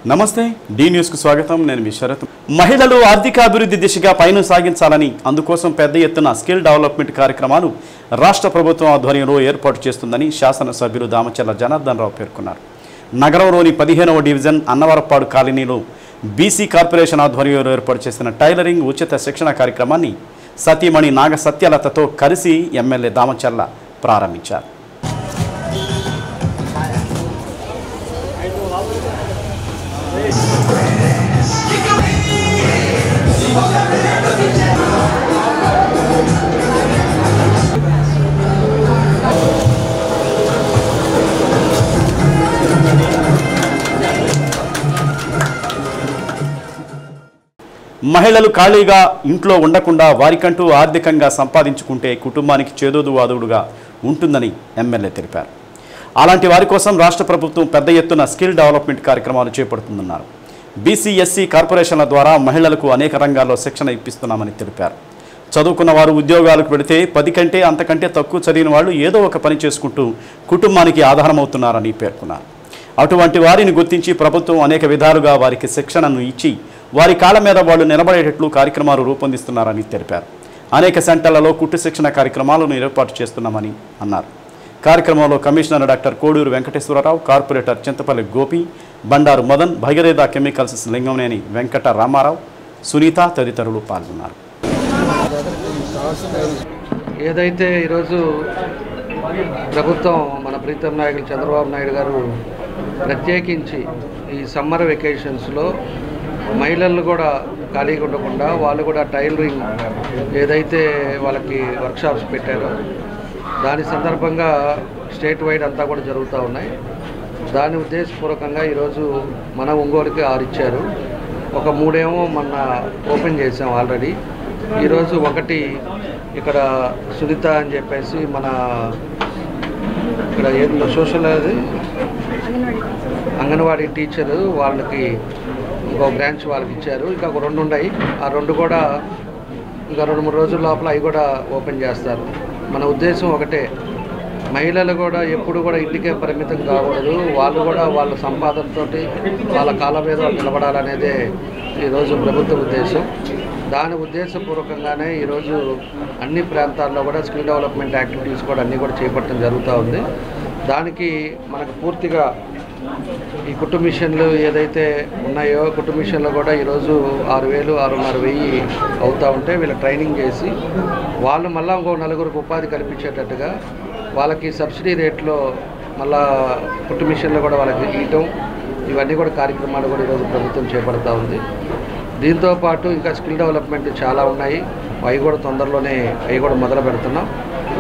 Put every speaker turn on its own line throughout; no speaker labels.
నమస్తే D news కు స్వాగతం నేను మీ శరత్ మహిళలు ఆర్థిక అభివృద్ధి దిశగా పయనం సాగించాలని అందుకోసం పెద్ద ఎత్తున స్కిల్ డెవలప్మెంట్ కార్యక్రమాలు రాష్ట్ర ప్రభుత్వం ఆధ్వర్యంలో ఏర్పాటు చేస్తుందని శాసనసభ్యులు దామచర్ల జనార్దన్ రావు పేర్కొన్నారు. నగరంలోని 15వ డివిజన్ అన్నవరపాడు కాలనీలో బీసీ కార్పొరేషన్ ఆధ్వర్యంలో ఏర్పాటు చేసిన టైలరింగ్ ఉచిత శిక్షణ కార్యక్రమాన్ని సతీమణి నాగ సత్యలతతో కలిసి ఎమ్మెల్యే దామచర్ల ప్రారంభించారు. మహిళలు ఖాళీగా ఇంట్లో ఉండకుండా వారికంటూ ఆర్థికంగా సంపాదించుకుంటే కుటుంబానికి చేదోడువాదుడుగా ఉంటుందని ఎమ్మెల్యే తెలిపారు. అలాంటి వారి కోసం రాష్ట్ర ప్రభుత్వం పెద్ద ఎత్తున స్కిల్ డెవలప్మెంట్ కార్యక్రమాలు చేపడుతుందన్నారు. బీసీ ఎస్సీ కార్పొరేషన్ల ద్వారా మహిళలకు అనేక రంగాల్లో శిక్షణ ఇప్పిస్తున్నామని తెలిపారు. చదువుకున్న వారు ఉద్యోగాలకు పెడితే 10 కంటే అంతకంటే తక్కువ చదివిన వాళ్ళు ఏదో ఒక పని చేసుకుంటూ కుటుంబానికి ఆధారమవుతున్నారని పేర్కొన్నారు. అటువంటి వారిని గుర్తించి ప్రభుత్వం అనేక విధాలుగా వారికి శిక్షణను ఇచ్చి వారి కాళ్ళ మీద వాళ్ళు నిలబడేటట్లు కార్యక్రమాలు రూపొందిస్తున్నారని తెలిపారు. అనేక సెంటర్లలో కుట్టు శిక్షణ కార్యక్రమాలను ఏర్పాటు చేస్తున్నామని అన్నారు. కార్యక్రమంలో commissioner doctor Koduru Venkateswararao, corporator Chintapalli Gopi, Bandaru Madan, Bhagiratha chemicals Linganeni Venkata Ramarao, Sunitha తదితరులు పాల్గొన్నారు.
ఏదైతే ఈరోజు ప్రభుత్వం మన ప్రీతం నాయకులు చంద్రబాబు నాయుడు గారు ప్రత్యేకించి ఈ సమ్మర్ వెకేషన్స్లో మహిళలు కూడా ఖాళీగా ఉండకుండా వాళ్ళు కూడా టైలరింగ్ ఏదైతే వాళ్ళకి వర్క్షాప్స్ పెట్టారో దాని సందర్భంగా స్టేట్ వైడ్ అంతా కూడా జరుగుతూ ఉన్నాయి. దాని ఉద్దేశపూర్వకంగా ఈరోజు మన ఒంగోలుకి 6 ఇచ్చారు. ఒక 3 ఏమో మొన్న ఓపెన్ చేసాం ఆల్రెడీ. ఈరోజు ఒకటి ఇక్కడ సునీత అని చెప్పేసి మన ఇక్కడ ఏదో సోషల్ అంగన్వాడీ టీచరు వాళ్ళకి ఇంకో బ్రాంచ్ వాళ్ళకి ఇచ్చారు. ఇంకా ఒక 2 ఉన్నాయి. ఆ 2 కూడా ఇంకా 2-3 రోజుల లోపల అవి కూడా ఓపెన్ చేస్తారు. మన ఉద్దేశం ఒకటే, మహిళలు కూడా ఎప్పుడు కూడా ఇంటికే పరిమితం కాకూడదు. వాళ్ళు కూడా వాళ్ళ సంపాదనతో వాళ్ళ కాళ్ళ మీద వాళ్ళు నిలబడాలనేదే ఈరోజు ప్రభుత్వ ఉద్దేశం. దాని ఉద్దేశపూర్వకంగానే ఈరోజు అన్ని ప్రాంతాల్లో కూడా స్కిల్ డెవలప్మెంట్ యాక్టివిటీస్ కూడా అన్నీ కూడా చేపట్టడం జరుగుతూ ఉంది. దానికి మనకు పూర్తిగా ఈ కుట్టు మిషన్లు ఏదైతే ఉన్నాయో కుట్టు మిషన్లు కూడా ఈరోజు 6,000, 6,500 అవుతూ ఉంటే వీళ్ళ ట్రైనింగ్ చేసి వాళ్ళు మళ్ళీ ఇంకో 4 ఉపాధి కల్పించేటట్టుగా వాళ్ళకి సబ్సిడీ రేట్లో మళ్ళా కుట్టు మిషన్లు కూడా వాళ్ళకి ఇవ్వటం, ఇవన్నీ కూడా కార్యక్రమాలు కూడా ఈరోజు ప్రభుత్వం చేపడుతూ ఉంది. దీంతోపాటు ఇంకా స్కిల్ డెవలప్మెంట్ చాలా ఉన్నాయి. అవి కూడా తొందరలోనే అవి కూడా మొదలు పెడుతున్నాం.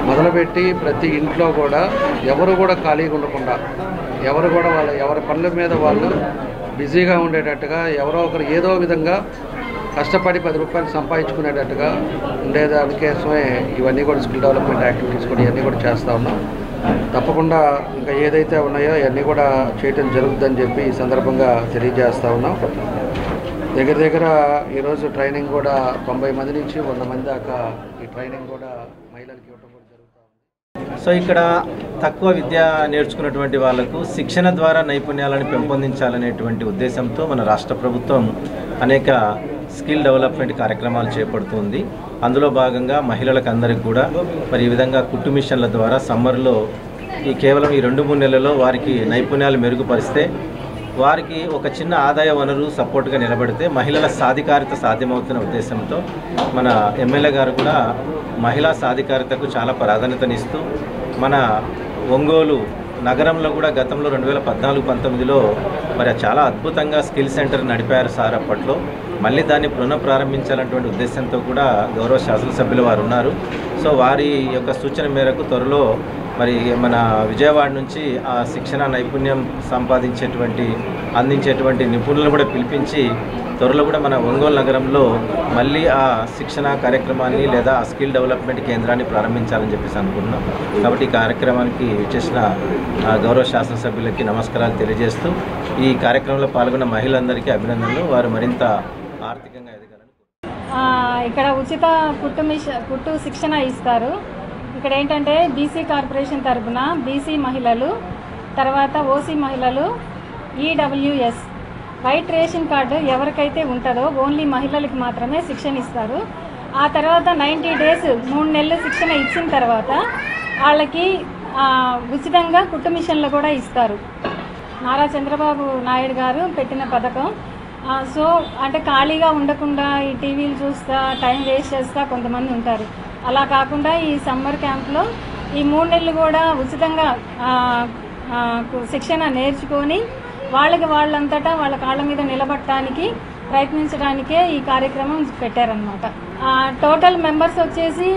మొదలుపెట్టి ప్రతి ఇంట్లో కూడా ఎవరు కూడా ఖాళీగా ఉండకుండా ఎవరు కూడా ఎవరి పనుల మీద వాళ్ళు బిజీగా ఉండేటట్టుగా ఎవరో ఒకరు ఏదో విధంగా కష్టపడి 10 రూపాయలు సంపాదించుకునేటట్టుగా ఉండేదానికోసమే ఇవన్నీ కూడా స్కిల్ డెవలప్మెంట్ యాక్టివిటీస్ కూడా ఇవన్నీ కూడా చేస్తూ ఉన్నాం. తప్పకుండా ఇంకా ఏదైతే ఉన్నాయో ఇవన్నీ కూడా చేయటం జరుగుతుందని చెప్పి ఈ సందర్భంగా తెలియజేస్తూ ఉన్నాం. దగ్గర ఈరోజు ట్రైనింగ్ కూడా 90 మంది నుంచి 100 మంది దాకా ఈ ట్రైనింగ్ కూడా మహిళలకి ఇవ్వడం కూడా జరుగుతూ ఉంది.
సో ఇక్కడ తక్కువ విద్య నేర్చుకున్నటువంటి వాళ్లకు శిక్షణ ద్వారా నైపుణ్యాలను పెంపొందించాలనేటువంటి ఉద్దేశంతో మన రాష్ట్ర ప్రభుత్వం అనేక స్కిల్ డెవలప్మెంట్ కార్యక్రమాలు చేపడుతుంది. అందులో భాగంగా మహిళలకు అందరికీ కూడా మరి ఈ విధంగా కుట్టు మిషన్ల ద్వారా సమ్మర్లో కేవలం ఈ 2-3 నెలల్లో వారికి నైపుణ్యాలు మెరుగుపరిస్తే వారికి ఒక చిన్న ఆదాయ వనరు సపోర్ట్గా నిలబడితే మహిళల సాధికారిత సాధ్యమవుతున్న ఉద్దేశంతో మన ఎమ్మెల్యే గారు కూడా మహిళా సాధికారితకు చాలా ప్రాధాన్యతనిస్తూ మన ఒంగోలు నగరంలో కూడా గతంలో 2014-19లో మరి చాలా అద్భుతంగా స్కిల్ సెంటర్ నడిపారు సార్. అప్పట్లో మళ్ళీ దాన్ని పునఃప్రారంభించాలన్నటువంటి ఉద్దేశంతో కూడా గౌరవ శాసనసభ్యులు వారు ఉన్నారు. సో వారి యొక్క సూచన మేరకు త్వరలో మరి మన విజయవాడ నుంచి ఆ శిక్షణ నైపుణ్యం అందించేటువంటి నిపుణులను కూడా పిలిపించి త్వరలో కూడా మన ఒంగోలు నగరంలో మళ్ళీ ఆ శిక్షణ కార్యక్రమాన్ని లేదా ఆ స్కిల్ డెవలప్మెంట్ కేంద్రాన్ని ప్రారంభించాలని చెప్పేసి అనుకుంటున్నాం. కాబట్టి ఈ కార్యక్రమానికి చేసిన గౌరవ శాసనసభ్యులకి నమస్కారాలు తెలియజేస్తూ ఈ కార్యక్రమంలో పాల్గొన్న మహిళలందరికీ అభినందనలు. వారు మరింత ఆర్థికంగా ఎదగాలని.
ఇక్కడ ఉచిత కుట్టు శిక్షణ ఇస్తారు. ఇక్కడ ఏంటంటే బీసీ కార్పొరేషన్ తరఫున బీసీ మహిళలు, తర్వాత ఓసీ మహిళలు, ఈడబ్ల్యూఎస్ వైట్ రేషన్ కార్డు ఎవరికైతే ఉంటుందో ఓన్లీ మహిళలకు మాత్రమే శిక్షణ ఇస్తారు. ఆ తర్వాత 90 డేస్ 3 నెలలు శిక్షణ ఇచ్చిన తర్వాత వాళ్ళకి ఉచితంగా కుట్టు మిషన్లు కూడా ఇస్తారు. నారా చంద్రబాబు నాయుడు గారు పెట్టిన పథకం. సో అంటే ఖాళీగా ఉండకుండా ఈ టీవీలు చూస్తా టైం వేస్ట్ చేస్తా కొంతమంది ఉంటారు. అలా కాకుండా ఈ సమ్మర్ క్యాంప్లో ఈ 3 నెలలు కూడా ఉచితంగా శిక్షణ నేర్చుకొని వాళ్ళంతటా వాళ్ళ కాళ్ళ మీద నిలబడటానికి ప్రయత్నించడానికే ఈ కార్యక్రమం పెట్టారనమాట. టోటల్ మెంబర్స్ వచ్చేసి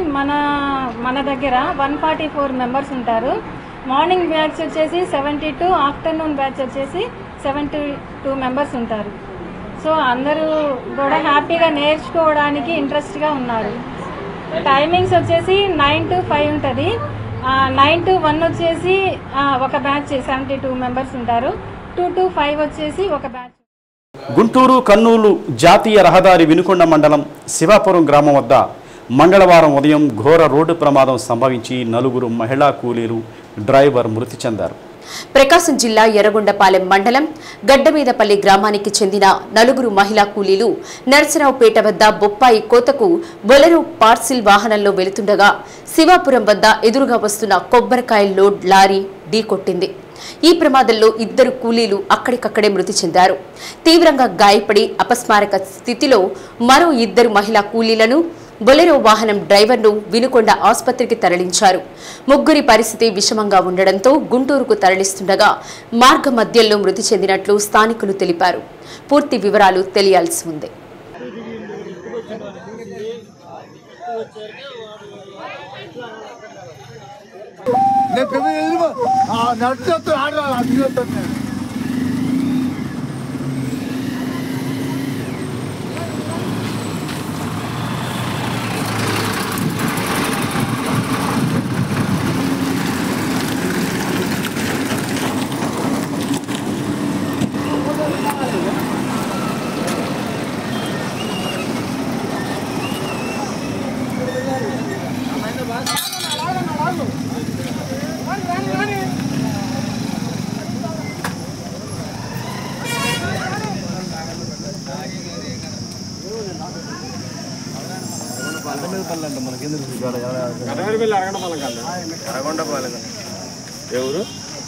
మన దగ్గర 144 మెంబర్స్ ఉంటారు. మార్నింగ్ బ్యాచ్ వచ్చేసి 72, ఆఫ్టర్నూన్ బ్యాచ్ వచ్చేసి 72 మెంబర్స్ ఉంటారు. సో అందరూ కూడా హ్యాపీగా నేర్చుకోవడానికి ఇంట్రెస్ట్గా ఉన్నారు. టైమింగ్స్ వచ్చేసి 9 to 5 ఉంటుంది. 9 to 1 వచ్చేసి ఒక బ్యాచ్ 72 మెంబర్స్ ఉంటారు. 2 to 5 వచ్చేసి ఒక బ్యాచ్.
గుంటూరు కర్నూలు జాతీయ రహదారి వినుకొండ మండలం శివాపురం గ్రామం వద్ద మంగళవారం ఉదయం ఘోర రోడ్డు ప్రమాదం సంభవించి 4 మహిళా కూలీలు డ్రైవర్ మృతి చెందారు.
ప్రకాశం జిల్లా ఎర్రగొండపాలెం మండలం గడ్డమీదపల్లి గ్రామానికి చెందిన 4 మహిళా కూలీలు నరసరావుపేట వద్ద బొప్పాయి కోతకు బొలెరో పార్సిల్ వాహనంలో వెళుతుండగా శివాపురం వద్ద ఎదురుగా వస్తున్న కొబ్బరికాయ లోడ్ లారీ ఢీకొట్టింది. ఈ ప్రమాదంలో 2 కూలీలు అక్కడికక్కడే మృతి చెందారు. తీవ్రంగా గాయపడి అపస్మారక స్థితిలో మరో 2 మహిళా కూలీలను బొలెరో వాహనం డ్రైవర్ను వినుకొండ ఆసుపత్రికి తరలించారు. 3 పరిస్థితి విషమంగా ఉండడంతో గుంటూరుకు తరలిస్తుండగా మార్గ మధ్యంలో మృతి చెందినట్లు స్థానికులు తెలిపారు. పూర్తి వివరాలు తెలియాల్సి ఉంది.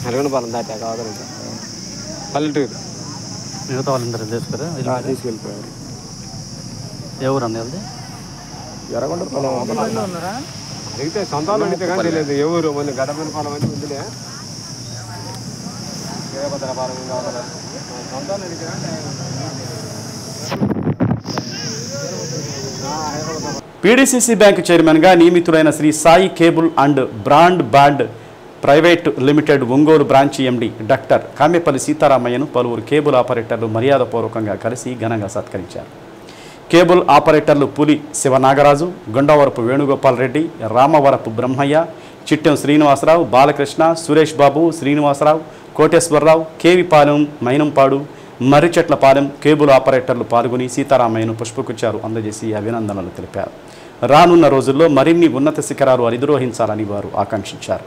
అరగొండపాలెం దాటాక పల్లెటూరు
మిగతా వాళ్ళందరూ
తీసుకెళ్ళిపోయారు.
ఎవరు అన్నది
ఎర్రగొండపాలెం అడిగితే సొంతాలు అడిగితే కానీ తెలియదు ఎవరు మళ్ళీ గడపలపాలెం అని ఉందిలే వీరభద్రపాలెం కావాలి సొంతాలు అడిగితే.
పీడీసీసీ బ్యాంకు చైర్మన్గా నియమితులైన Shri Sai cable and brand band private limited Ongole branch MD doctor Kamepalli సీతారామయ్యను పలువురు కేబుల్ ఆపరేటర్లు మర్యాదపూర్వకంగా కలిసి ఘనంగా సత్కరించారు. కేబుల్ ఆపరేటర్లు పులి శివనాగరాజు, గొండవరపు వేణుగోపాల్ రెడ్డి, రామవరపు బ్రహ్మయ్య, చిట్టెం శ్రీనివాసరావు, బాలకృష్ణ, సురేష్ బాబు, శ్రీనివాసరావు, కోటేశ్వరరావు, కేవిపాలెం, మైనంపాడు, మర్రిచెట్లపాలెం కేబుల్ ఆపరేటర్లు పాల్గొని సీతారామయ్యను పుష్పగుచ్చాలు అందజేసి అభినందనలు తెలిపారు. రానున్న రోజుల్లో మరిన్ని ఉన్నత శిఖరాలు అధిరోహించాలని వారు ఆకాంక్షించారు.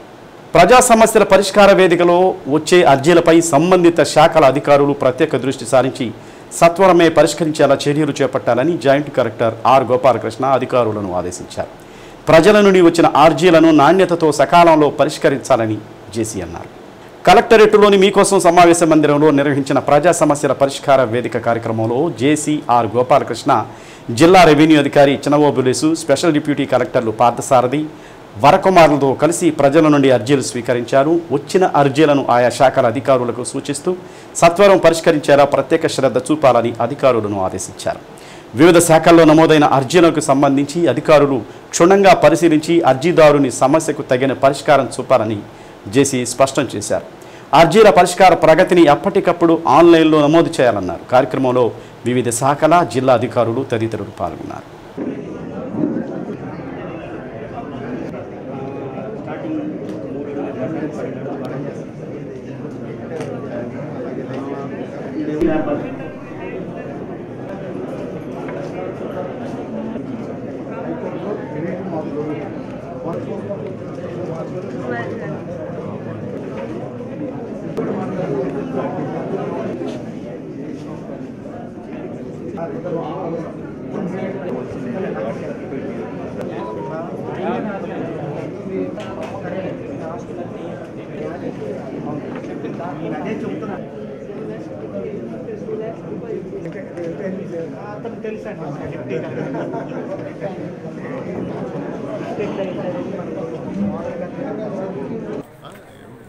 ప్రజా సమస్యల పరిష్కార వేదికలో వచ్చే అర్జీలపై సంబంధిత శాఖల అధికారులు ప్రత్యేక దృష్టి సారించి సత్వరమే పరిష్కరించేలా చర్యలు చేపట్టాలని జాయింట్ కలెక్టర్ ఆర్ గోపాలకృష్ణ అధికారులను ఆదేశించారు. ప్రజల నుండి వచ్చిన అర్జీలను నాణ్యతతో సకాలంలో పరిష్కరించాలని జేసీ అన్నారు. కలెక్టరేట్లోని మీకోసం సమావేశ మందిరంలో నిర్వహించిన ప్రజా సమస్యల పరిష్కార వేదిక కార్యక్రమంలో జేసీ ఆర్ గోపాలకృష్ణ, జిల్లా రెవెన్యూ అధికారి చినవోబులేసు, స్పెషల్ డిప్యూటీ కలెక్టర్లు పార్థసారథి, వరకుమారులతో కలిసి ప్రజల నుండి అర్జీలు స్వీకరించారు. వచ్చిన అర్జీలను ఆయా శాఖల అధికారులకు సూచిస్తూ సత్వరం పరిష్కరించేలా ప్రత్యేక శ్రద్ధ చూపాలని అధికారులను ఆదేశించారు. వివిధ శాఖల్లో నమోదైన అర్జీలకు సంబంధించి అధికారులు క్షుణ్ణంగా పరిశీలించి అర్జీదారుని సమస్యకు తగిన పరిష్కారం చూపాలని జేసీ స్పష్టం చేశారు. అర్జీల పరిష్కార ప్రగతిని ఎప్పటికప్పుడు ఆన్లైన్లో నమోదు చేయాలన్నారు. కార్యక్రమంలో వివిధ శాఖల జిల్లా అధికారులు తదితరులు పాల్గొన్నారు.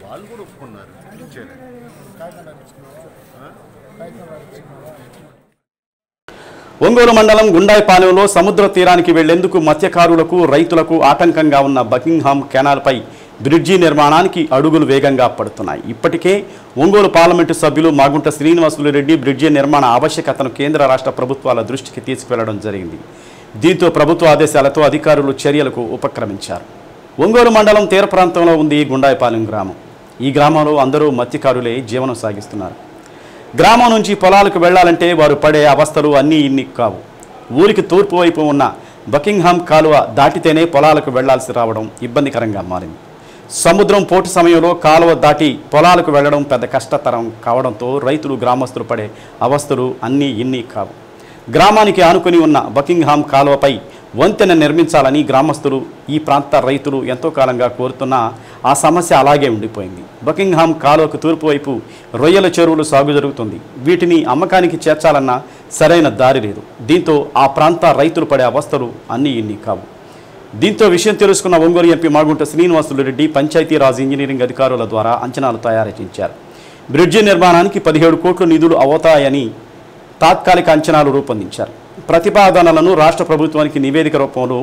వాళ్ళు కూడా ఒప్పుకున్నారు.
ఒంగోలు మండలం గుండాయిపాలెంలో సముద్ర తీరానికి వెళ్లేందుకు మత్స్యకారులకు రైతులకు ఆటంకంగా ఉన్న బకింగ్హామ్ కెనాల్పై బ్రిడ్జి నిర్మాణానికి అడుగులు వేగంగా పడుతున్నాయి. ఇప్పటికే ఒంగోలు పార్లమెంటు సభ్యులు మాగుంట శ్రీనివాసులు రెడ్డి బ్రిడ్జి నిర్మాణ ఆవశ్యకతను కేంద్ర రాష్ట్ర ప్రభుత్వాల దృష్టికి తీసుకువెళ్లడం జరిగింది. దీంతో ప్రభుత్వ ఆదేశాలతో అధికారులు చర్యలకు ఉపక్రమించారు. ఒంగోలు మండలం తీర ప్రాంతంలో ఉంది గుండాయిపాలెం గ్రామం. ఈ గ్రామంలో అందరూ మత్స్యకారులే జీవనం సాగిస్తున్నారు. గ్రామం నుంచి పొలాలకు వెళ్లాలంటే వారు పడే అవస్థలు అన్నీ ఇన్ని కావు. ఊరికి తూర్పు వైపు ఉన్న బకింగ్హామ్ కాలువ దాటితేనే పొలాలకు వెళ్లాల్సి రావడం ఇబ్బందికరంగా మారింది. సముద్రం పోటు సమయంలో కాలువ దాటి పొలాలకు వెళ్లడం పెద్ద కష్టతరం కావడంతో రైతులు గ్రామస్తులు పడే అవస్థలు అన్నీ ఇన్ని కావు. గ్రామానికి ఆనుకుని ఉన్న బకింగ్హామ్ కాలువపై వంతెన నిర్మించాలని గ్రామస్తులు ఈ ప్రాంత రైతులు ఎంతో కాలంగా కోరుతున్నా ఆ సమస్య అలాగే ఉండిపోయింది. బకింగ్హామ్ కాలువకు తూర్పు వైపు రొయ్యల చెరువులు సాగు జరుగుతుంది. వీటిని అమ్మకానికి చేర్చాలన్నా సరైన దారి లేదు. దీంతో ఆ ప్రాంత రైతులు పడే అవస్థలు అన్నీ ఇన్ని కావు. దీంతో విషయం తెలుసుకున్న ఒంగోలు ఎంపీ మాగుంట శ్రీనివాసులు రెడ్డి పంచాయతీరాజ్ ఇంజనీరింగ్ అధికారుల ద్వారా అంచనాలు తయారు చేయించారు. బ్రిడ్జి నిర్మాణానికి 17 కోట్ల నిధులు అవుతాయని తాత్కాలిక అంచనాలు రూపొందించారు. ప్రతిపాదనలను రాష్ట్ర ప్రభుత్వానికి నివేదిక రూపంలో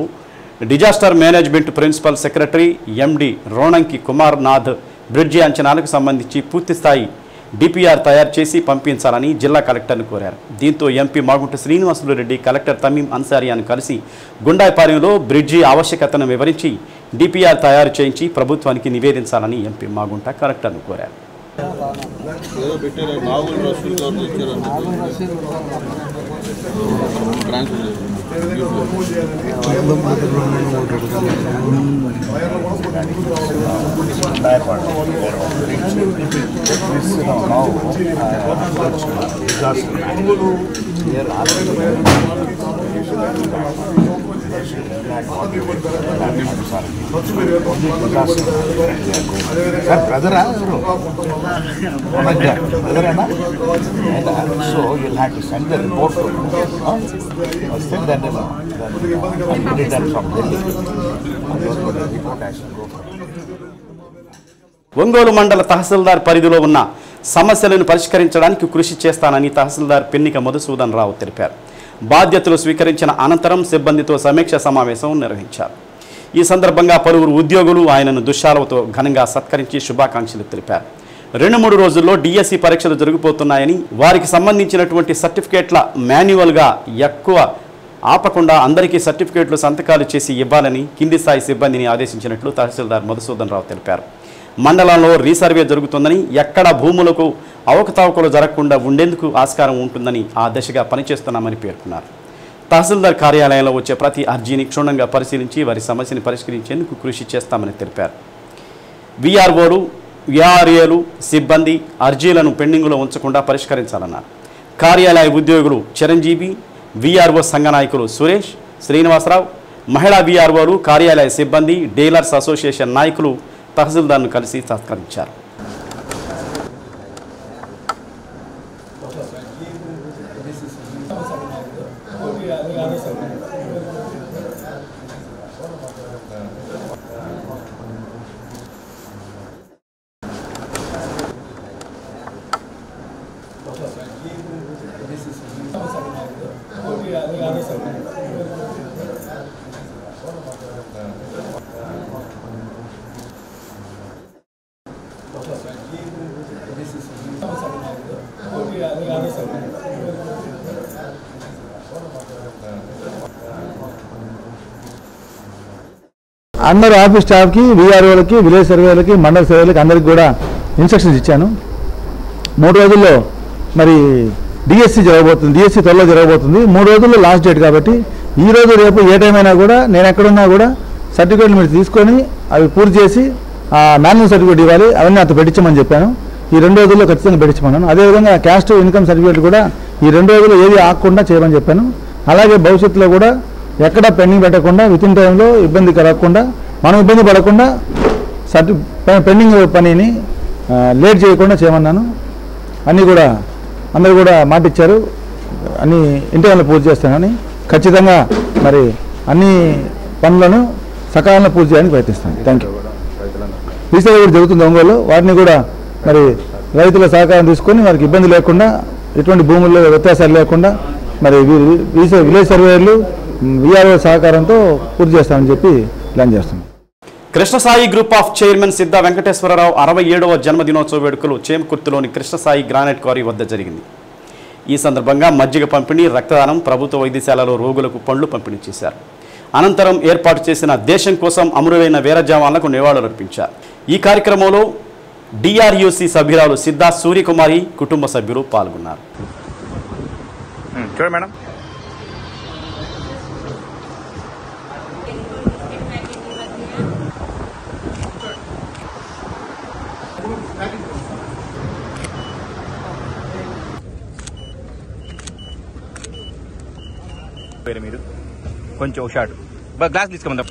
disaster management principal secretary MD Ronanki Kumar Nath bridge అంచనాలకు సంబంధించి పూర్తిస్థాయి డిపిఆర్ తయారు చేసి పంపించాలని జిల్లా కలెక్టర్ను కోరారు. దీంతో ఎంపీ మాగుంట శ్రీనివాసులు రెడ్డి కలెక్టర్ తమీం అన్సారియాను కలిసి గుండాయిపాలెంలో బ్రిడ్జి ఆవశ్యకతను వివరించి డిపిఆర్ తయారు చేయించి ప్రభుత్వానికి నివేదించాలని ఎంపీ మాగుంట కలెక్టర్ను కోరారు.
బ్రదరా బ్రదరేనా so you'll have to send the report send that from Delhi.
Ongole మండల తహసీల్దార్ పరిధిలో ఉన్న సమస్యలను పరిష్కరించడానికి కృషి చేస్తానని తహసీల్దార్ పెన్నిక మధుసూదన్ రావు తెలిపారు. బాధ్యతలు స్వీకరించిన అనంతరం సిబ్బందితో సమీక్ష సమావేశం నిర్వహించారు. ఈ సందర్భంగా పలువురు ఉద్యోగులు ఆయనను దుశ్శాలతో ఘనంగా సత్కరించి శుభాకాంక్షలు తెలిపారు. 2-3 రోజుల్లో డిఎస్సి పరీక్షలు జరిగిపోతున్నాయని వారికి సంబంధించినటువంటి సర్టిఫికేట్ల మాన్యువల్గా ఎక్కువ ఆపకుండా అందరికీ సర్టిఫికేట్లు సంతకాలు చేసి ఇవ్వాలని కింది స్థాయి సిబ్బందిని ఆదేశించినట్లు తహసీల్దార్ మధుసూదన్ రావు తెలిపారు. మండలంలో రీసర్వే జరుగుతుందని ఎక్కడ భూములకు అవకతవకలు జరగకుండా ఉండేందుకు ఆస్కారం ఉంటుందని ఆ దిశగా పనిచేస్తున్నామని పేర్కొన్నారు. తహసీల్దార్ కార్యాలయంలో వచ్చే ప్రతి అర్జీని క్షుణ్ణంగా పరిశీలించి వారి సమస్యని పరిష్కరించేందుకు కృషి చేస్తామని తెలిపారు. విఆర్ఓలు విఆర్ఏలు సిబ్బంది అర్జీలను పెండింగ్లో ఉంచకుండా పరిష్కరించాలన్నారు. కార్యాలయ ఉద్యోగులు చిరంజీవి, విఆర్ఓ సంఘ నాయకులు సురేష్, శ్రీనివాసరావు, మహిళా విఆర్ఓలు, కార్యాలయ సిబ్బంది, డీలర్స్ అసోసియేషన్ నాయకులు తహసీల్దార్ను కలిసి సత్కరించారు.
అందరు ఆఫీస్ స్టాఫ్కి, వీఆర్ఓలకి, విలేజ్ సర్వేలకి, మండల సర్వేలకి అందరికి కూడా ఇన్స్ట్రక్షన్స్ ఇచ్చాను. 3 రోజుల్లో మరి డిఎస్సి జరగబోతుంది, డిఎస్సి త్వరలో జరగబోతుంది. 3 రోజుల్లో లాస్ట్ డేట్ కాబట్టి ఈ రోజు రేపు ఏ టైం అయినా కూడా నేను ఎక్కడున్నా కూడా సర్టిఫికేట్లు మీరు తీసుకొని అవి పూర్తి చేసి మాన్యువల్ సర్టిఫికేట్ ఇవ్వాలి. అవన్నీ అంత పెట్టించమని చెప్పాను. ఈ 2 రోజుల్లో ఖచ్చితంగా పెట్టించమన్నాను. అదేవిధంగా క్యాస్ట్ ఇన్కమ్ సర్టిఫికేట్ కూడా ఈ 2 రోజులు ఏది ఆగకుండా చేయమని చెప్పాను. అలాగే భవిష్యత్తులో కూడా ఎక్కడ పెండింగ్ పెట్టకుండా వితిన్ టైంలో ఇబ్బంది కలగకుండా మనం ఇబ్బంది పడకుండా పెండింగ్ పనిని లేట్ చేయకుండా చేయమన్నాను. అన్నీ కూడా అందరూ కూడా మాట ఇచ్చారు, అన్ని ఇంటర్నల్ పూర్తి చేస్తానని. ఖచ్చితంగా మరి అన్ని పనులను సకాలంలో పూర్తి చేయడానికి ప్రయత్నిస్తాను. Thank you. రీసర్వే కూడా జరుగుతుంది ఒంగోలు, వాటిని కూడా మరి రైతుల సహకారం తీసుకొని వారికి ఇబ్బంది లేకుండా ఎటువంటి భూముల్లో వ్యత్యాసాలు లేకుండా మరి విలేజ్ సర్వేయర్లు విఆర్ఓ సహకారంతో పూర్తి చేస్తామని చెప్పి ప్లాన్ చేస్తున్నాం.
కృష్ణసాయి గ్రూప్ ఆఫ్ చైర్మన్ సిద్ధ వెంకటేశ్వరరావు 67వ జన్మదినోత్సవ వేడుకలు చేమకుర్తిలోని కృష్ణసాయి గ్రానైట్ క్వారీ వద్ద జరిగింది. ఈ సందర్భంగా మజ్జిగ పంపిణీ, రక్తదానం, ప్రభుత్వ వైద్యశాలలో రోగులకు పండ్లు పంపిణీ చేశారు. అనంతరం ఏర్పాటు చేసిన దేశం కోసం అమరులైన వీర జవాన్లకు నివాళులర్పించారు. ఈ కార్యక్రమంలో డిఆర్యూసీ సభ్యురాలు సిద్ధ సూర్యకుమారి కుటుంబ సభ్యులు పాల్గొన్నారు.
మీరు కొంచెం షార్ట్ గ్లాస్ తీసుకోమందాం.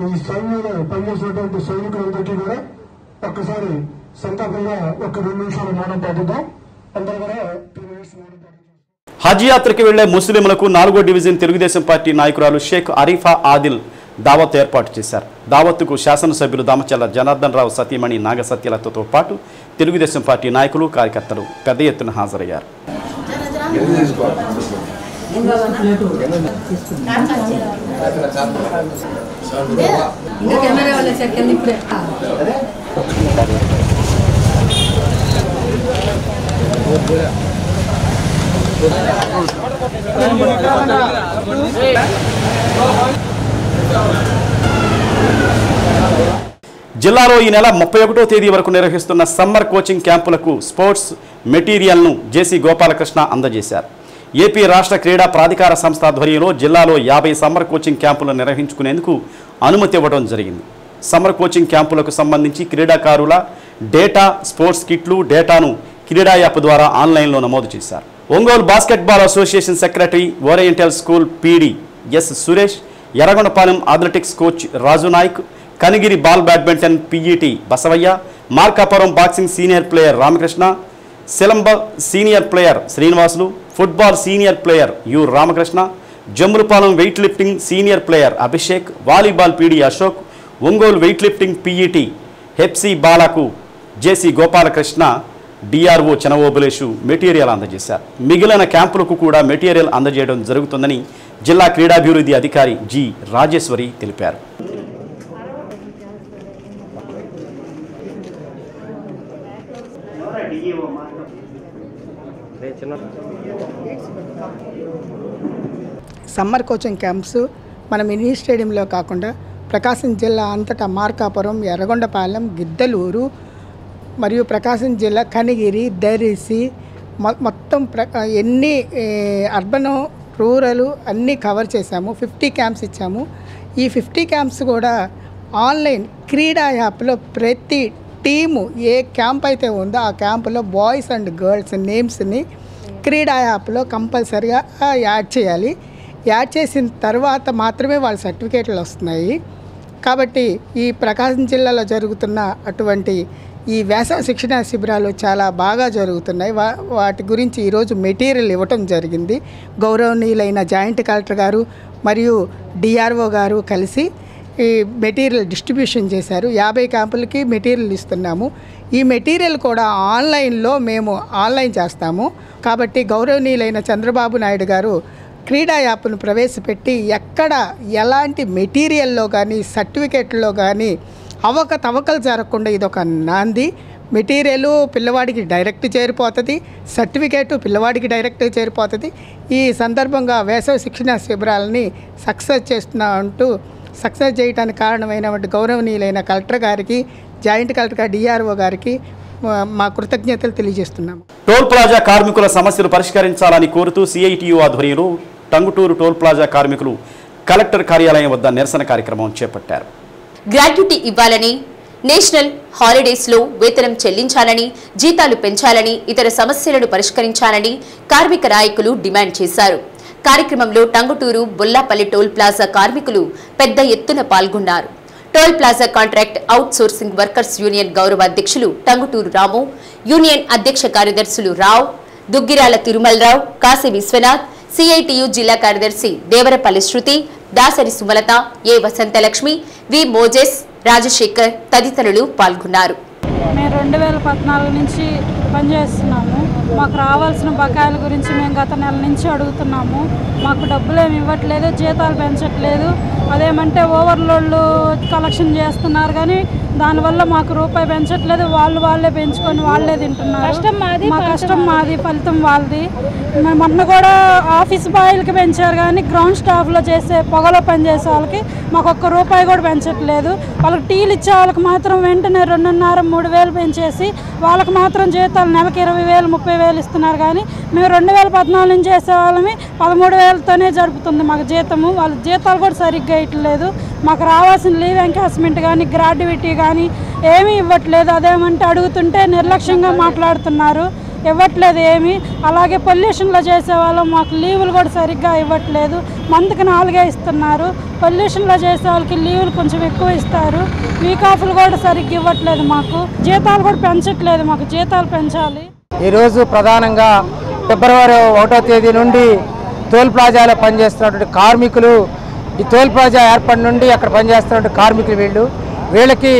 ఈ సైన్యంలో పనిచేసినటువంటి సైనికులందరికీ కూడా ఒక్కసారి సంతాపంగా 2 నిమిషాలు మౌనం పాటిద్దాం. అందరూ కూడా 2 minutes మౌనం పాటిద్దాం.
హజ్ యాత్రకి వెళ్లే ముస్లింలకు 4వ డివిజన్ తెలుగుదేశం పార్టీ నాయకురాలు షేక్ అరీఫా ఆదిల్ దావత్ ఏర్పాటు చేశారు. దావత్తుకు శాసనసభ్యులు దామచల్ల జనార్దన్ రావు సతీమణి నాగసత్యలతో పాటు తెలుగుదేశం పార్టీ నాయకులు, కార్యకర్తలు పెద్ద ఎత్తున హాజరయ్యారు. జిల్లాలో ఈ నెల 31వ తేదీ వరకు నిర్వహిస్తున్న సమ్మర్ కోచింగ్ క్యాంపులకు స్పోర్ట్స్ మెటీరియల్ను జేసీ గోపాలకృష్ణ అందజేశారు. ఏపీ రాష్ట్ర క్రీడా ప్రాధికార సంస్థ ఆధ్వర్యంలో జిల్లాలో 50 సమ్మర్ కోచింగ్ క్యాంపులు నిర్వహించుకునేందుకు అనుమతి ఇవ్వడం జరిగింది. సమ్మర్ కోచింగ్ క్యాంపులకు సంబంధించి క్రీడాకారుల డేటా, స్పోర్ట్స్ కిట్లు డేటాను క్రీడా యాప్ ద్వారా ఆన్లైన్లో నమోదు చేశారు. Ongole basketball association secretary, oriental school PD S Suresh, Yerragondapalem athletics coach Raju Nayak, Kanigiri ball badminton PET Basavaiah, Markapuram boxing senior player Ramakrishna, Silamba senior player Srinivasulu, football senior player U Ramakrishna, Jammulapalem weight lifting senior player Abhishek, volleyball PD Ashok, Ongole weight lifting PET Hepsi బాలకు JC Gopalakrishna, DRO చనవోబులేషు material అందజేశారు. మిగిలిన క్యాంపులకు కూడా material అందజేయడం జరుగుతుందని జిల్లా క్రీడాభివృద్ధి అధికారి G Rajeshwari తెలిపారు.
సమ్మర్ కోచింగ్ క్యాంప్స్ మన మినీ స్టేడియంలో కాకుండా ప్రకాశం జిల్లా అంతటా మార్కాపురం, ఎర్రగొండపాలెం, గిద్దలూరు మరియు ప్రకాశం జిల్లా కనిగిరి, దరిసి మొత్తం ఎన్ని అర్బన్, రూరల్ అన్నీ కవర్ చేశాము. 50 క్యాంప్స్ ఇచ్చాము. ఈ 50 క్యాంప్స్ కూడా ఆన్లైన్ క్రీడా యాప్లో ప్రతి టీము ఏ క్యాంప్ అయితే ఉందో ఆ క్యాంపులో బాయ్స్ అండ్ గర్ల్స్ నేమ్స్ని క్రీడా యాప్లో కంపల్సరిగా యాడ్ చేయాలి. యాడ్ చేసిన తర్వాత మాత్రమే వాళ్ళ సర్టిఫికేట్లు వస్తున్నాయి. కాబట్టి ఈ ప్రకాశం జిల్లాలో జరుగుతున్న అటువంటి ఈ వేసవి శిక్షణ శిబిరాలు చాలా బాగా జరుగుతున్నాయి. వాటి గురించి ఈరోజు మెటీరియల్ ఇవ్వటం జరిగింది. గౌరవనీయులైన జాయింట్ కలెక్టర్ గారు మరియు డిఆర్ఓ గారు కలిసి ఈ మెటీరియల్ డిస్ట్రిబ్యూషన్ చేశారు. 50 క్యాంపులకి మెటీరియల్ ఇస్తున్నాము. ఈ మెటీరియల్ కూడా ఆన్లైన్లో మేము ఆన్లైన్ చేస్తాము. కాబట్టి గౌరవనీయులైన చంద్రబాబు నాయుడు గారు క్రీడా యాప్ను ప్రవేశపెట్టి ఎక్కడ ఎలాంటి మెటీరియల్లో కానీ సర్టిఫికెట్లో కానీ అవకతవకలు జరగకుండా ఇదొక నాంది. మెటీరియల్ పిల్లవాడికి డైరెక్ట్ చేరిపోతుంది, సర్టిఫికేటు పిల్లవాడికి డైరెక్ట్ చేరిపోతుంది. ఈ సందర్భంగా వేసవి శిక్షణ శిబిరాలని సక్సెస్ చేయడానికి కారణమైనటువంటి గౌరవనీయులైన కలెక్టర్ గారికి, జాయింట్ కలెక్టర్ డిఆర్ఓ గారికి మా కృతజ్ఞతలు తెలియజేస్తున్నాము.
టోల్ ప్లాజా కార్మికుల సమస్యలు పరిష్కరించాలని కోరుతూ సిఐటియు ఆధ్వర్యంలో టంగుటూరు టోల్ ప్లాజా కార్మికులు కలెక్టర్ కార్యాలయం వద్ద నిరసన కార్యక్రమం చేపట్టారు.
గ్రాట్యుటీ ఇవ్వాలని, నేషనల్ హాలిడేస్లో వేతనం చెల్లించాలని, జీతాలు పెంచాలని, ఇతర సమస్యలను పరిష్కరించాలని కార్మిక నాయకులు డిమాండ్ చేశారు. కార్యక్రమంలో టంగుటూరు బొల్లాపల్లి టోల్ ప్లాజా కార్మికులు పెద్ద ఎత్తున పాల్గొన్నారు. Toll plaza contract out sourcing workers union గౌరవ అధ్యక్షులు టంగుటూరు రాము, యూనియన్ అధ్యక్ష కార్యదర్శులు రావు, దుగ్గిరాల తిరుమలరావు, కాశీ విశ్వనాథ్, సిఐటియు జిల్లా కార్యదర్శి Devarapalli Sruthi, Dasari Sumalatha, A Vasanthalakshmi, V Moses, Rajasekhar తదితరులు పాల్గొన్నారు.
మేము 2014 నుంచి పనిచేస్తున్నాము. మాకు రావాల్సిన బకాయిల గురించి మేము గత నెల నుంచి అడుగుతున్నాము. మాకు డబ్బులు ఏమి ఇవ్వట్లేదు, జీతాలు పెంచట్లేదు. అదేమంటే ఓవర్లోడ్లు కలెక్షన్ చేస్తున్నారు కానీ దానివల్ల మాకు రూపాయి పెంచట్లేదు. వాళ్ళే పెంచుకొని వాళ్ళే తింటున్నారు. మా కష్టం మాది, ఫలితం వాళ్ళది. మొన్న కూడా ఆఫీస్ బాయ్లకి పెంచారు కానీ గ్రౌండ్ స్టాఫ్లో చేసే పొగలో పనిచేసే వాళ్ళకి మాకు ఒక్క రూపాయి కూడా పెంచట్లేదు. వాళ్ళకి టీలు ఇచ్చే వాళ్ళకి మాత్రం వెంటనే 2,500-3,000 పెంచేసి వాళ్ళకి మాత్రం జీతాలు నెలకి 20,000 30,000 ఇస్తున్నారు. కానీ మేము 2014 నుంచి చేసే వాళ్ళని 13,000తోనే జరుపుతుంది మాకు జీతము. వాళ్ళ జీతాలు కూడా సరిగ్గా ఇవ్వట్లేదు. మాకు రావాల్సిన లీవ్ ఎంకాస్మెంట్ కానీ గ్రాడ్యుయేటీ కానీ ఏమీ ఇవ్వట్లేదు. అదేమంటే అడుగుతుంటే నిర్లక్ష్యంగా మాట్లాడుతున్నారు, ఇవ్వట్లేదు ఏమి. అలాగే పొల్యూషన్లో చేసేవాళ్ళం మాకు లీవులు కూడా సరిగ్గా ఇవ్వట్లేదు. మంత్కి 4 ఇస్తున్నారు. పొల్యూషన్లో చేసే వాళ్ళకి లీవులు కొంచెం ఎక్కువ ఇస్తారు. వీక్ ఆఫ్లు కూడా సరిగ్గా ఇవ్వట్లేదు. మాకు జీతాలు కూడా పెంచట్లేదు. మాకు జీతాలు పెంచాలి.
ఈరోజు ప్రధానంగా ఫిబ్రవరి 1వ తేదీ నుండి టోల్ ప్లాజాలో పనిచేస్తున్నటువంటి కార్మికులు, ఈ టోల్ ప్లాజా ఏర్పడి నుండి అక్కడ పనిచేస్తున్నటువంటి కార్మికులు వీళ్ళకి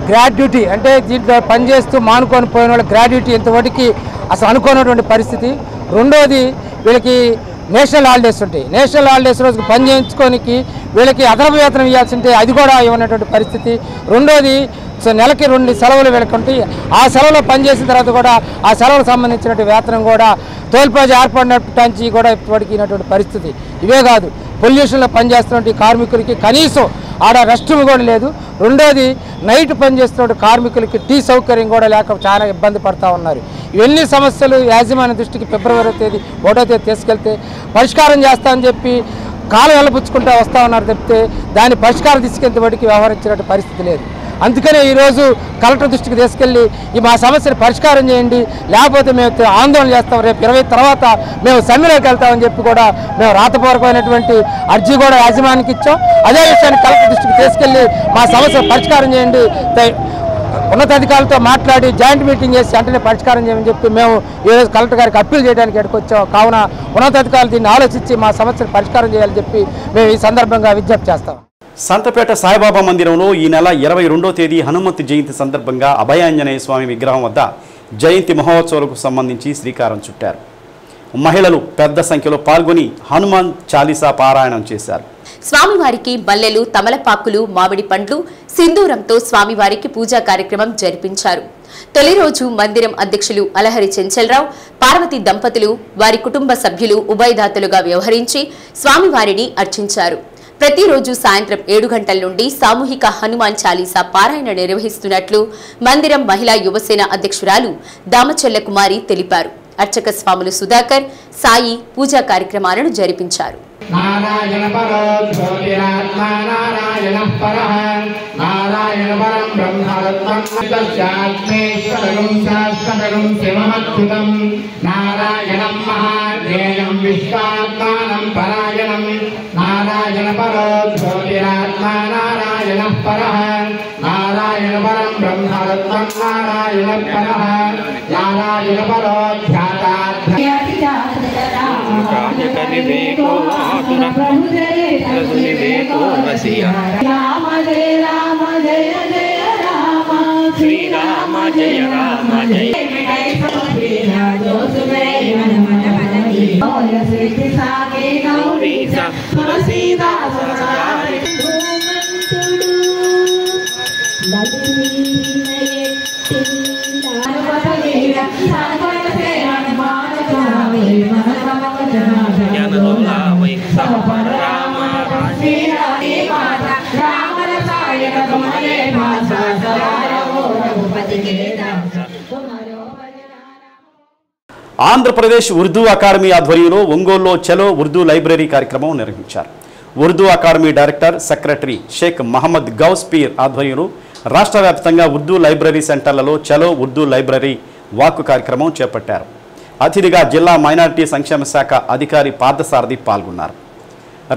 గ్రాడ్యుటీ అంటే దీంట్లో పనిచేస్తూ మానుకొని పోయిన వాళ్ళ గ్రాడ్యుటీ ఇంతవరకు అసలు అనుకోనటువంటి పరిస్థితి. రెండోది వీళ్ళకి నేషనల్ హాలిడేస్ ఉంటాయి. నేషనల్ హాలిడేస్ రోజుకి పని చేయించుకోనికి వీళ్ళకి అదనపు వేతనం ఇవ్వాల్సి ఉంటే అది కూడా ఇవ్వనటువంటి పరిస్థితి. రెండోది నెలకి 2 సెలవులు వీళ్ళకి ఉంటాయి. ఆ సెలవులో పనిచేసిన తర్వాత కూడా ఆ సెలవులకు సంబంధించినటువంటి వేతనం కూడా టోల్ ప్లాజా ఏర్పడినట్టు కూడా ఇప్పటికినటువంటి పరిస్థితి. ఇవే కాదు, పొల్యూషన్లో పనిచేస్తున్నటువంటి కార్మికులకి కనీసం ఆడ రెస్ట్ రూమ్ కూడా లేదు. రెండోది నైట్ పనిచేస్తున్న కార్మికులకి టీ సౌకర్యం కూడా లేక చాలా ఇబ్బంది పడుతూ ఉన్నారు. ఇవన్నీ సమస్యలు యాజమాన్య దృష్టికి ఫిబ్రవరి 1వ తేదీ తీసుకెళ్తే పరిష్కారం చేస్తామని చెప్పి కాలం వెళ్ళపుచ్చుకుంటూ వస్తూ ఉన్నారు తప్పితే దాని పరిష్కారం తీసుకెళ్తేవాడికి వ్యవహరించినట్టు పరిస్థితి లేదు. అందుకనే ఈరోజు కలెక్టర్ దృష్టికి తీసుకెళ్ళి మా సమస్యను పరిష్కారం చేయండి, లేకపోతే మేము ఆందోళన చేస్తాం, రేపు 20 తర్వాత మేము సమ్మెలోకి వెళ్తామని చెప్పి కూడా మేము రాతపూర్వకమైనటువంటి అర్జీ కూడా యాజమాన్యానికి ఇచ్చాం. అదే విషయాన్ని కలెక్టర్ దృష్టికి తీసుకెళ్ళి మా సమస్యను పరిష్కారం చేయండి, ఉన్నతాధికారులతో మాట్లాడి జాయింట్ మీటింగ్ చేసి వెంటనే పరిష్కారం చేయమని చెప్పి మేము ఈరోజు కలెక్టర్ గారికి అప్పీల్ చేయడానికి ఎక్కడికొచ్చాం. కావున ఉన్నతాధికారులు దీన్ని ఆలోచించి మా సమస్యను పరిష్కారం చేయాలని చెప్పి మేము ఈ సందర్భంగా విజ్ఞప్తి చేస్తాం.
సంతపేట సాయిబాబా మందిరంలో ఈ నెల 22వ తేదీ హనుమంతు జయంతి సందర్భంగా అభయాంజనేయ స్వామి విగ్రహం వద్ద జయంతి మహోత్సవాలకు సంబంధించి శ్రీకారం చుట్టారు. మహిళలు పెద్ద సంఖ్యలో పాల్గొని హనుమాన్ చాలీసా పారాయణం చేశారు.
స్వామివారికి మల్లెలు, తమలపాకులు, మామిడి పండ్లు, సింధూరంతో స్వామివారికి పూజా కార్యక్రమం జరిపించారు. తొలి రోజు మందిరం అధ్యక్షులు అలహరి చెంచలరావు, పార్వతి దంపతులు వారి కుటుంబ సభ్యులు ఉభయదాతలుగా వ్యవహరించి స్వామివారిని అర్చించారు. ప్రతిరోజు సాయంత్రం 7 గంటల నుండి సామూహిక హనుమాన్ చాలీసా పారాయణ నిర్వహిస్తున్నట్లు మందిరం మహిళా యువసేన అధ్యక్షురాలు దామచెల్ల కుమారి తెలిపారు. అర్చక స్వాములు సుధాకర్, సాయి పూజా కార్యక్రమాలను జరిపించారు.
నారాయణ పరో జ్యోతిరాత్మా నారాయణ పరః నారాయణ పరం బ్రహ్మరత్నం తస్యాత్మేశ్వరం శాశ్వతం శివమచ్యుతం నారాయణం మహాజ్ఞేయం విశ్వాత్మానం పరాయణం నారాయణ పరో జ్యోతిరాత్మా నారాయణ పరః నారాయణ పరం బ్రహ్మరత్నం నారాయణ పరః నారాయణ పరో ధ్యాతాత్మేకో రామ జయ రామ జయ జయ రామ శ్రీరామ జయ రామ జయ సాగే
ఆంధ్రప్రదేశ్ ఉర్దూ అకాడమీ ఆధ్వర్యంలో ఒంగోలులో చలో ఉర్దూ లైబ్రరీ కార్యక్రమం నిర్వహించారు. Urdu academy director secretary Sheikh Mohammed Ghouse Peer ఆధ్వర్యంలో రాష్ట్ర వ్యాప్తంగా ఉర్దూ లైబ్రరీ సెంటర్లలో చలో ఉర్దూ లైబ్రరీ వాక్ కార్యక్రమం చేపట్టారు. అతిథిగా జిల్లా మైనారిటీ సంక్షేమ శాఖ అధికారి పార్థసారథి పాల్గొన్నారు.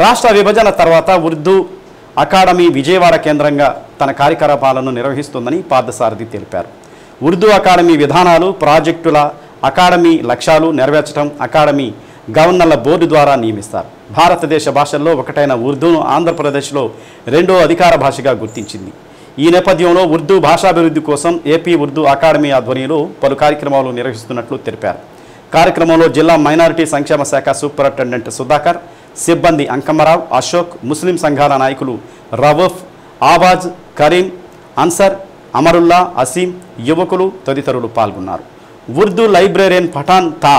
రాష్ట్ర విభజన తర్వాత ఉర్దూ అకాడమీ విజయవాడ కేంద్రంగా తన కార్యకలాపాలను నిర్వహిస్తుందని పార్థసారథి తెలిపారు. ఉర్దూ అకాడమీ విధానాలు, ప్రాజెక్టుల అకాడమీ లక్ష్యాలు నెరవేర్చడం అకాడమీ గవర్నర్ల బోర్డు ద్వారా నియమిస్తారు. భారతదేశ భాషల్లో ఒకటైన ఉర్దూను ఆంధ్రప్రదేశ్లో రెండో అధికార భాషగా గుర్తించింది. ఈ నేపథ్యంలో ఉర్దూ భాషాభివృద్ధి కోసం ఏపీ ఉర్దూ అకాడమీ ఆధ్వర్యంలో పలు కార్యక్రమాలు నిర్వహిస్తున్నట్లు తెలిపారు. కార్యక్రమంలో జిల్లా మైనారిటీ సంక్షేమ శాఖ సూపరింటెండెంట్ సుధాకర్, సిబ్బంది అంకమ్మరావు, అశోక్, ముస్లిం సంఘాల నాయకులు రవూఫ్, ఆవాజ్, కరీం, అన్సర్, అమరుల్లా, అసీం, యువకులు తదితరులు పాల్గొన్నారు. ఉర్దూ లైబ్రేరియన్ పఠాన్ తా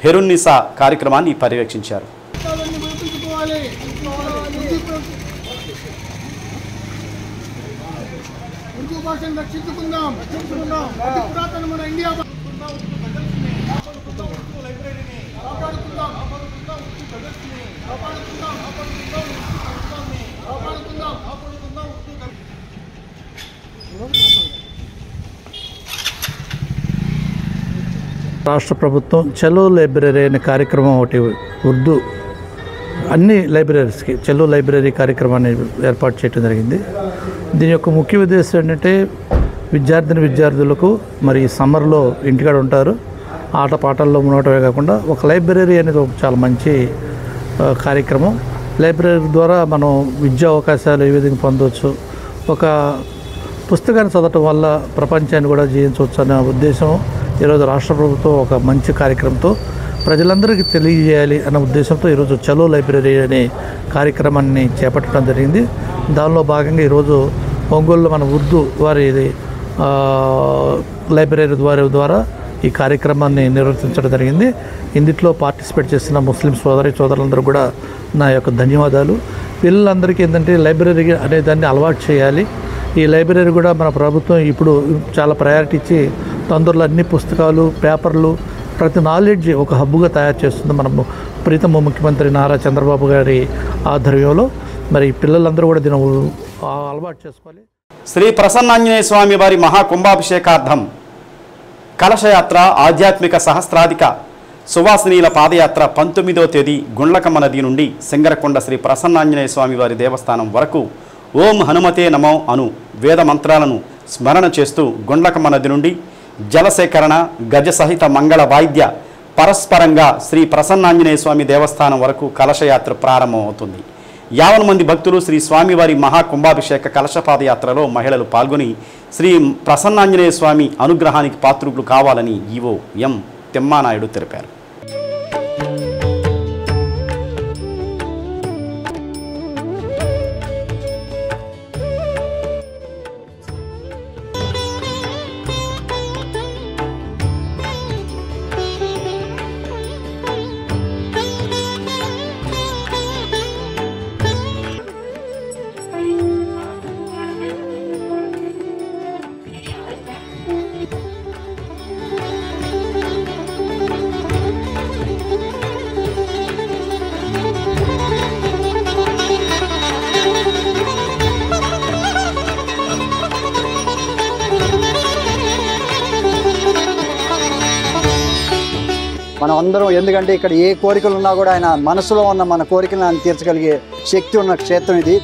హెరున్నిసా కార్యక్రమాన్ని పర్యవేక్షించారు.
రాష్ట్ర ప్రభుత్వం చలో లైబ్రరీ అనే కార్యక్రమం ఒకటి ఉర్దూ అన్ని లైబ్రరీస్కి చలో లైబ్రరీ కార్యక్రమాన్ని ఏర్పాటు చేయడం జరిగింది. దీని యొక్క ముఖ్య ఉద్దేశం ఏంటంటే విద్యార్థులకు మరి సమ్మర్లో ఇంటికాడ ఉంటారు, ఆటపాటల్లో ఉండటమే కాకుండా ఒక లైబ్రరీ అనేది ఒక చాలా మంచి కార్యక్రమం. లైబ్రరీ ద్వారా మనం విద్యా అవకాశాలు ఏ విధంగా పొందవచ్చు, ఒక పుస్తకాన్ని చదవటం వల్ల ప్రపంచాన్ని కూడా జయించవచ్చు అనే ఉద్దేశం ఈరోజు రాష్ట్ర ప్రభుత్వం ఒక మంచి కార్యక్రమంతో ప్రజలందరికీ తెలియజేయాలి అన్న ఉద్దేశంతో ఈరోజు చలో లైబ్రరీ అనే కార్యక్రమాన్ని చేపట్టడం జరిగింది. దానిలో భాగంగా ఈరోజు ఒంగోలులో మన ఉర్దూ వారి లైబ్రరీ ద్వారా ఈ కార్యక్రమాన్ని నిర్వర్తించడం జరిగింది. ఇందులో పార్టిసిపేట్ చేసిన ముస్లిం సోదరులందరూ కూడా నా యొక్క ధన్యవాదాలు. పిల్లలందరికీ ఏంటంటే లైబ్రరీ అనే దాన్ని అలవాటు చేయాలి. ఈ లైబ్రరీ కూడా మన ప్రభుత్వం ఇప్పుడు చాలా ప్రయారిటీ ఇచ్చి తొందరలో అన్ని పుస్తకాలు, పేపర్లు, ప్రతి నాలెడ్జ్ ఒక హబ్బుగా తయారు చేస్తుంది మనము ప్రీతమ ముఖ్యమంత్రి నారా చంద్రబాబు గారి ఆధ్వర్యంలో. మరి పిల్లలందరూ కూడా దీని అలవాటు చేసుకోవాలి.
శ్రీ ప్రసన్నాంజనేయ స్వామి వారి మహాకుంభాభిషేకార్థం కలశయాత్ర, ఆధ్యాత్మిక సహస్రాధిక సువాసినీల పాదయాత్ర 19వ తేదీ గుండ్లకమ్మ నది నుండి సింగరకొండ శ్రీ ప్రసన్నాంజనేయ స్వామి వారి దేవస్థానం వరకు ఓం హనుమతే నమో అను వేద మంత్రాలను స్మరణ చేస్తూ గుండ్లకమ్మ నది నుండి జలసేకరణ, గజ సహిత మంగళ వాయిద్య పరస్పరంగా శ్రీ ప్రసన్నాంజనేయ స్వామి దేవస్థానం వరకు కలశయాత్ర ప్రారంభమవుతుంది. 50 మంది భక్తులు శ్రీ స్వామివారి మహాకుంభాభిషేక కలశపాదయాత్రలో మహిళలు పాల్గొని శ్రీ ప్రసన్నాంజనేయ స్వామి అనుగ్రహానికి పాత్రులు కావాలని ఈవో ఎం తిమ్మానాయుడు తెలిపారు.
మనం అందరం, ఎందుకంటే ఇక్కడ ఏ కోరికలు ఉన్నా కూడా ఆయన మనసులో ఉన్న మన కోరికలను ఆయన తీర్చగలిగే శక్తి ఉన్న క్షేత్రం ఇది.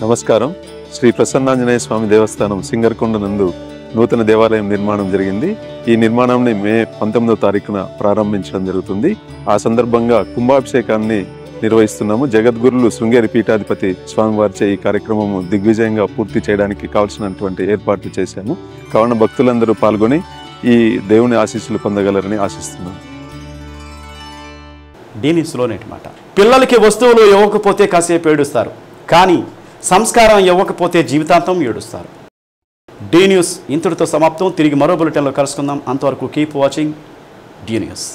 నమస్కారం. శ్రీ ప్రసన్నాంజనేయ స్వామి దేవస్థానం సింగరకొండ నందు నూతన దేవాలయం నిర్మాణం జరిగింది. ఈ నిర్మాణాన్ని మే 19వ తారీఖున ప్రారంభించడం జరుగుతుంది. ఆ సందర్భంగా కుంభాభిషేకాన్ని నిర్వహిస్తున్నాము. జగద్గురులు శృంగేరి పీఠాధిపతి స్వామివారిచే ఈ కార్యక్రమము దిగ్విజయంగా పూర్తి చేయడానికి కావాల్సినటువంటి ఏర్పాట్లు చేశాము. కావున భక్తులందరూ పాల్గొని ఈ దేవుని ఆశీస్సులు పొందగలరని ఆశిస్తున్నాము.
డీనిస్లో నేటి మాట. పిల్లలకి వస్తువులు ఇవ్వకపోతే కాసేపు ఏడుస్తారు, కానీ సంస్కారం ఇవ్వకపోతే జీవితాంతం ఏడుస్తారు. డి న్యూస్ ఇంతటితో సమాప్తం. తిరిగి మరో బులెటిన్లో కలుసుకుందాం. అంతవరకు కీప్ వాచింగ్ డి న్యూస్.